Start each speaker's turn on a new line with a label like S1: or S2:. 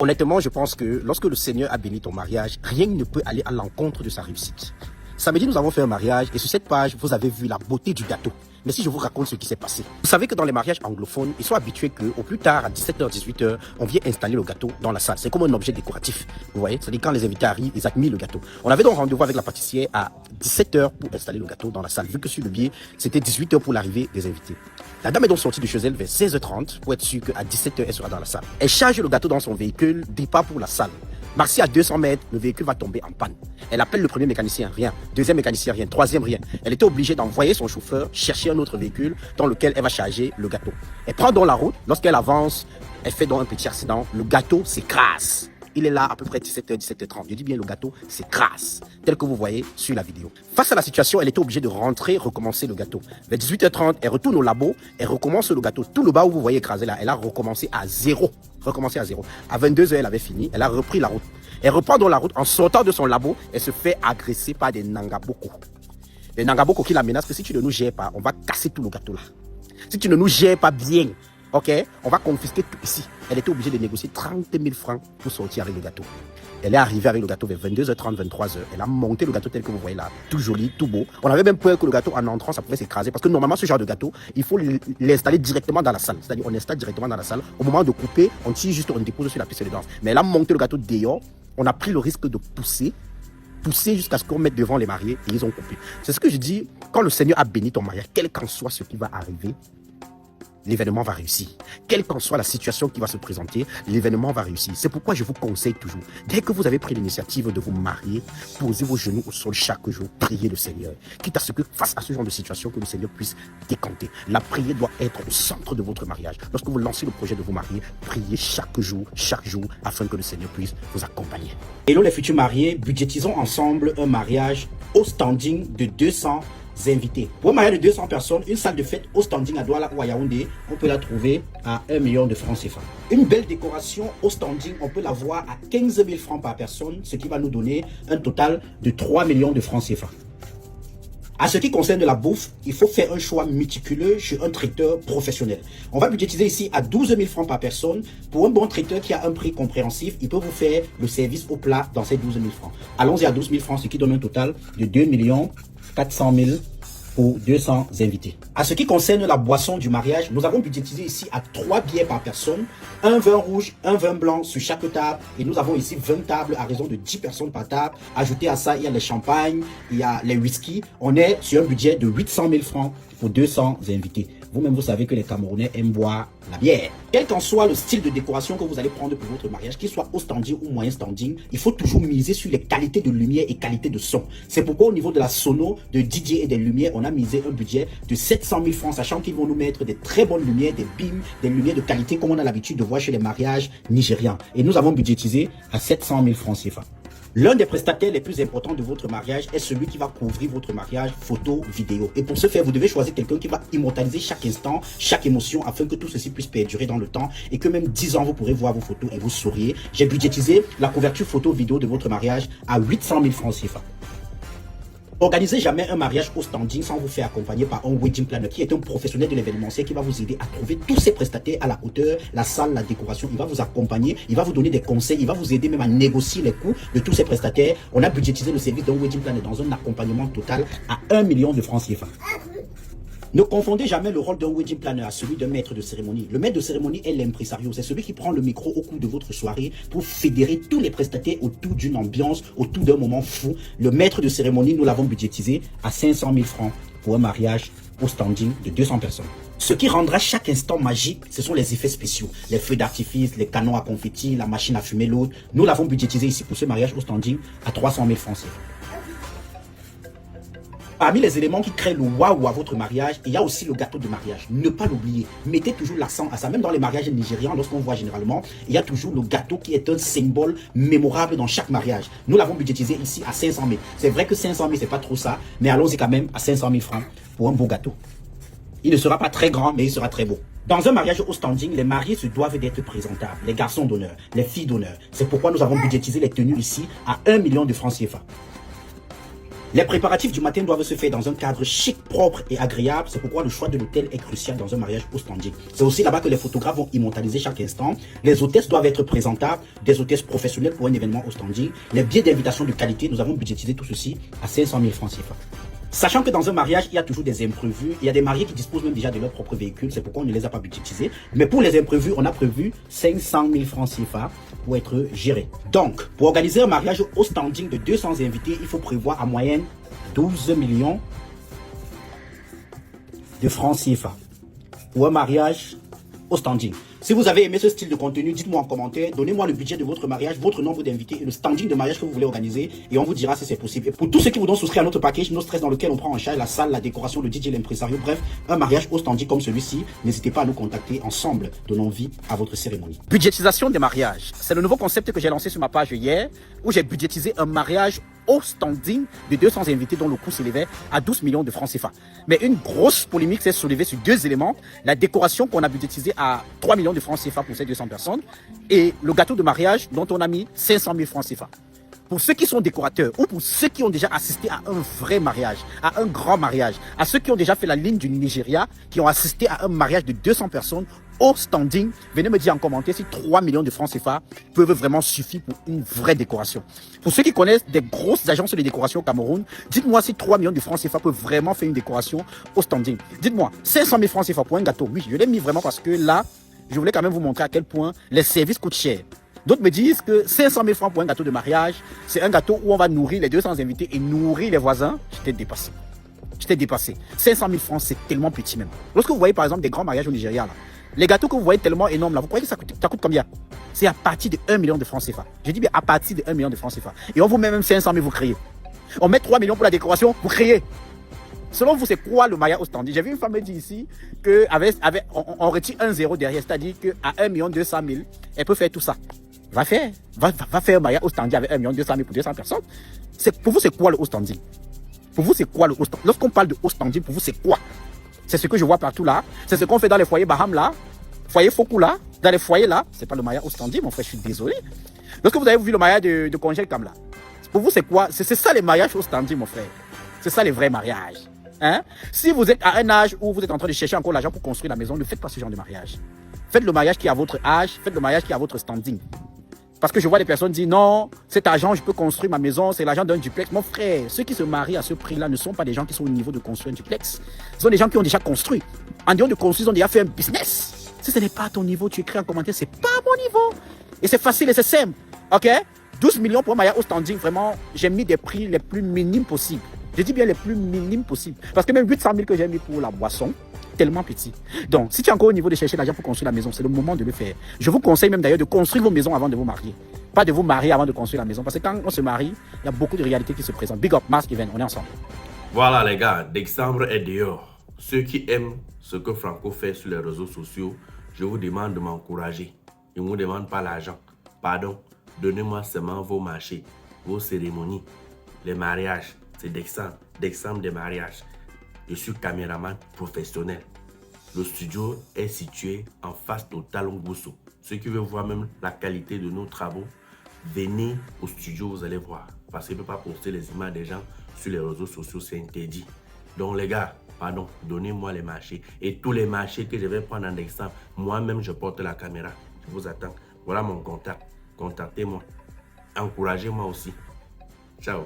S1: Honnêtement, je pense que lorsque le Seigneur a béni ton mariage, rien ne peut aller à l'encontre de sa réussite. Samedi, nous avons fait un mariage et sur cette page, vous avez vu la beauté du gâteau. Mais si je vous raconte ce qui s'est passé, vous savez que dans les mariages anglophones, ils sont habitués qu'au plus tard, à 17h, 18h, on vient installer le gâteau dans la salle. C'est comme un objet décoratif. Vous voyez, c'est-à-dire quand les invités arrivent, ils admirent le gâteau. On avait donc rendez-vous avec la pâtissière à 17h pour installer le gâteau dans la salle, vu que sur le billet, c'était 18h pour l'arrivée des invités. La dame est donc sortie de chez elle vers 16h30 pour être sûre qu'à 17h, elle sera dans la salle. Elle charge le gâteau dans son véhicule, départ pour la salle. Marcy, à 200 mètres, le véhicule va tomber en panne. Elle appelle le premier mécanicien, rien. Deuxième mécanicien, rien. Troisième, rien. Elle était obligée d'envoyer son chauffeur chercher un autre véhicule dans lequel elle va charger le gâteau. Elle prend donc la route. Lorsqu'elle avance, elle fait donc un petit accident. Le gâteau s'écrase. Il est là à peu près 17h, 17h30. Je dis bien le gâteau s'écrase, tel que vous voyez sur la vidéo. Face à la situation, elle était obligée de rentrer, recommencer le gâteau. Vers 18h30, elle retourne au labo, elle recommence le gâteau. Tout le bas où vous voyez écrasé là, elle a recommencé à zéro. À 22h, elle avait fini, elle a repris la route. Elle reprend dans la route, en sortant de son labo, elle se fait agresser par des Nangaboko. Les Nangaboko qui la menacent que si tu ne nous gères pas, on va casser tout le gâteau là. Si tu ne nous gères pas bien, ok, on va confisquer tout ici. Elle était obligée de négocier 30 000 francs pour sortir avec le gâteau. Elle est arrivée avec le gâteau vers 22h30, 23h. Elle a monté le gâteau tel que vous voyez là, tout joli, tout beau. On avait même peur que le gâteau en entrant, ça pouvait s'écraser. Parce que normalement, ce genre de gâteau, il faut l'installer directement dans la salle. C'est-à-dire, on installe directement dans la salle. Au moment de couper, on tire juste, on dépose sur la piste de danse. Mais elle a monté le gâteau dehors. On a pris le risque de pousser jusqu'à ce qu'on mette devant les mariés et ils ont coupé. C'est ce que je dis, quand le Seigneur a béni ton mariage, quel qu'en soit ce qui va arriver, l'événement va réussir. Quelle qu'en soit la situation qui va se présenter, l'événement va réussir. C'est pourquoi je vous conseille toujours, dès que vous avez pris l'initiative de vous marier, posez vos genoux au sol chaque jour, priez le Seigneur. Quitte à ce que, face à ce genre de situation, que le Seigneur puisse décanter. La prière doit être au centre de votre mariage. Lorsque vous lancez le projet de vous marier, priez chaque jour, afin que le Seigneur puisse vous accompagner. Hello les futurs mariés, budgétisons ensemble un mariage au standing de 200 invités. Pour un mariage de 200 personnes, une salle de fête au standing à Douala ou à Yaoundé, on peut la trouver à 1 million de francs CFA. Une belle décoration au standing, on peut la voir à 15 000 francs par personne, ce qui va nous donner un total de 3 millions de francs CFA. À ce qui concerne la bouffe, il faut faire un choix méticuleux chez un traiteur professionnel. On va budgétiser ici à 12 000 francs par personne. Pour un bon traiteur qui a un prix compréhensif, il peut vous faire le service au plat dans ces 12 000 francs. Allons-y à 12 000 francs, ce qui donne un total de 2 400 000 pour 200 invités. À ce qui concerne la boisson du mariage, nous avons budgétisé ici à 3 billets par personne, un vin rouge, un vin blanc sur chaque table, et nous avons ici 20 tables à raison de 10 personnes par table. Ajouté à ça, il y a les champagnes, il y a les whisky. On est sur un budget de 800 000 francs pour 200 invités. Vous-même, vous savez que les Camerounais aiment boire la bière. Quel qu'en soit le style de décoration que vous allez prendre pour votre mariage, qu'il soit au standing ou moyen standing, il faut toujours miser sur les qualités de lumière et qualité de son. C'est pourquoi au niveau de la sono, de DJ et des lumières, on a misé un budget de 700 000 francs, sachant qu'ils vont nous mettre des très bonnes lumières, des beams, des lumières de qualité comme on a l'habitude de voir chez les mariages nigérians. Et nous avons budgétisé à 700 000 francs CFA. L'un des prestataires les plus importants de votre mariage est celui qui va couvrir votre mariage photo, vidéo. Et pour ce faire, vous devez choisir quelqu'un qui va immortaliser chaque instant, chaque émotion, afin que tout ceci puisse perdurer dans le temps et que même 10 ans, vous pourrez voir vos photos et vous souriez. J'ai budgétisé la couverture photo, vidéo de votre mariage à 800 000 francs CFA. Organisez jamais un mariage au standing sans vous faire accompagner par un wedding planner qui est un professionnel de l'événementiel qui va vous aider à trouver tous ces prestataires à la hauteur, la salle, la décoration. Il va vous accompagner, il va vous donner des conseils, il va vous aider même à négocier les coûts de tous ces prestataires. On a budgétisé le service d'un wedding planner dans un accompagnement total à 1 million de francs CFA. Ne confondez jamais le rôle d'un wedding planner à celui d'un maître de cérémonie. Le maître de cérémonie est l'impresario. C'est celui qui prend le micro au cours de votre soirée pour fédérer tous les prestataires autour d'une ambiance, autour d'un moment fou. Le maître de cérémonie, nous l'avons budgétisé à 500 000 francs pour un mariage au standing de 200 personnes. Ce qui rendra chaque instant magique, ce sont les effets spéciaux. Les feux d'artifice, les canons à confetti, la machine à fumer l'autre. Nous l'avons budgétisé ici pour ce mariage au standing à 300 000 francs. Parmi les éléments qui créent le waouh à votre mariage, il y a aussi le gâteau de mariage. Ne pas l'oublier. Mettez toujours l'accent à ça. Même dans les mariages nigérians, lorsqu'on voit généralement, il y a toujours le gâteau qui est un symbole mémorable dans chaque mariage. Nous l'avons budgétisé ici à 500 000. C'est vrai que 500 000, c'est pas trop ça, mais allons-y quand même à 500 000 francs pour un beau gâteau. Il ne sera pas très grand, mais il sera très beau. Dans un mariage au standing, les mariés se doivent d'être présentables. Les garçons d'honneur, les filles d'honneur. C'est pourquoi nous avons budgétisé les tenues ici à 1 million de francs CFA. Les préparatifs du matin doivent se faire dans un cadre chic, propre et agréable. C'est pourquoi le choix de l'hôtel est crucial dans un mariage au standing. C'est aussi là-bas que les photographes vont immortaliser chaque instant. Les hôtesses doivent être présentables, des hôtesses professionnelles pour un événement au standing. Les billets d'invitation de qualité, nous avons budgétisé tout ceci à 500 000 francs CFA. Sachant que dans un mariage, il y a toujours des imprévus. Il y a des mariés qui disposent même déjà de leur propre véhicule. C'est pourquoi on ne les a pas budgétisés. Mais pour les imprévus, on a prévu 500 000 francs CFA pour être gérés. Donc, pour organiser un mariage au standing de 200 invités, il faut prévoir en moyenne 12 millions de francs CFA pour un mariage au standing. Si vous avez aimé ce style de contenu, dites-moi en commentaire, donnez-moi le budget de votre mariage, votre nombre d'invités et le standing de mariage que vous voulez organiser et on vous dira si c'est possible. Et pour tous ceux qui voudront souscrire à notre package No Stress dans lequel on prend en charge la salle, la décoration, le DJ, l'impresario, bref, un mariage au standing comme celui-ci, n'hésitez pas à nous contacter, ensemble donnons vie à votre cérémonie. Budgétisation des mariages, c'est le nouveau concept que j'ai lancé sur ma page hier où j'ai budgétisé un mariage au standing de 200 invités dont le coût s'élevait à 12 millions de francs CFA. Mais une grosse polémique s'est soulevée sur deux éléments. La décoration qu'on a budgétisée à 3 millions de francs CFA pour ces 200 personnes et le gâteau de mariage dont on a mis 500 000 francs CFA. Pour ceux qui sont décorateurs ou pour ceux qui ont déjà assisté à un vrai mariage, à un grand mariage, à ceux qui ont déjà fait la ligne du Nigeria, qui ont assisté à un mariage de 200 personnes au standing, venez me dire en commentaire si 3 millions de francs CFA peuvent vraiment suffire pour une vraie décoration. Pour ceux qui connaissent des grosses agences de décoration au Cameroun, dites-moi si 3 millions de francs CFA peuvent vraiment faire une décoration au standing. Dites-moi, 500 000 francs CFA pour un gâteau, oui, je l'ai mis vraiment parce que là, je voulais quand même vous montrer à quel point les services coûtent cher. D'autres me disent que 500 000 francs pour un gâteau de mariage, c'est un gâteau où on va nourrir les 200 invités et nourrir les voisins. J'étais dépassé. J'étais dépassé. 500 000 francs, c'est tellement petit même. Lorsque vous voyez par exemple des grands mariages au Nigeria, là, les gâteaux que vous voyez tellement énormes là, vous croyez que ça coûte combien? C'est à partir de 1 million de francs CFA. Je dis bien à partir de 1 million de francs CFA. Et on vous met même 500 000, vous criez. On met 3 millions pour la décoration, vous criez. Selon vous, c'est quoi le mariage au standing? J'ai vu une femme me dire ici qu'on retire un zéro derrière, c'est-à-dire qu'à 1 200 000, elle peut faire tout ça. Va faire un mariage au standing avec 1 200 000 pour 200 personnes. Pour vous, c'est quoi le haut standing? Pour vous, c'est quoi le haut standing? Lorsqu'on parle de haut standing, pour vous, c'est quoi? C'est ce que je vois partout là. C'est ce qu'on fait dans les foyers Baham là. Foyer Fokou là. Dans les foyers là. C'est pas le mariage au standing, mon frère, je suis désolé. Lorsque vous avez vu le mariage de Congel comme là. Pour vous, c'est quoi? C'est ça les mariages au standing, mon frère. C'est ça les vrais mariages. Hein? Si vous êtes à un âge où vous êtes en train de chercher encore l'argent pour construire la maison, ne faites pas ce genre de mariage. Faites le mariage qui est à votre âge. Faites le mariage qui est à votre standing. Parce que je vois des personnes dire non, cet argent, je peux construire ma maison, c'est l'argent d'un duplex. Mon frère, ceux qui se marient à ce prix-là ne sont pas des gens qui sont au niveau de construire un duplex. Ce sont des gens qui ont déjà construit. En dehors de construire, ils ont déjà fait un business. Si ce n'est pas à ton niveau, tu écris en commentaire, c'est pas à mon niveau. Et c'est facile et c'est simple. Ok? 12 millions pour un mariage au standing, vraiment, j'ai mis des prix les plus minimes possibles. Je dis bien les plus minimes possibles. Parce que même 800 000 que j'ai mis pour la boisson, tellement petit. Donc, si tu es encore au niveau de chercher l'argent pour construire la maison, c'est le moment de le faire. Je vous conseille même d'ailleurs de construire vos maisons avant de vous marier. Pas de vous marier avant de construire la maison. Parce que quand on se marie, il y a beaucoup de réalités qui se présentent. Big up, Mask Event, on est ensemble.
S2: Voilà les gars, décembre est dehors. Ceux qui aiment ce que Franco fait sur les réseaux sociaux, je vous demande de m'encourager. Je ne vous demande pas l'argent. Pardon, donnez-moi seulement vos marchés, vos cérémonies, les mariages. C'est décembre des mariages. Je suis caméraman professionnel. Le studio est situé en face de Talon Gousso. Ceux qui veulent voir même la qualité de nos travaux, venez au studio, vous allez voir. Parce qu'il ne peut pas poster les images des gens sur les réseaux sociaux, c'est interdit. Donc les gars, pardon, donnez-moi les marchés. Et tous les marchés que je vais prendre en décembre, moi-même je porte la caméra. Je vous attends. Voilà mon contact. Contactez-moi. Encouragez-moi aussi. Ciao.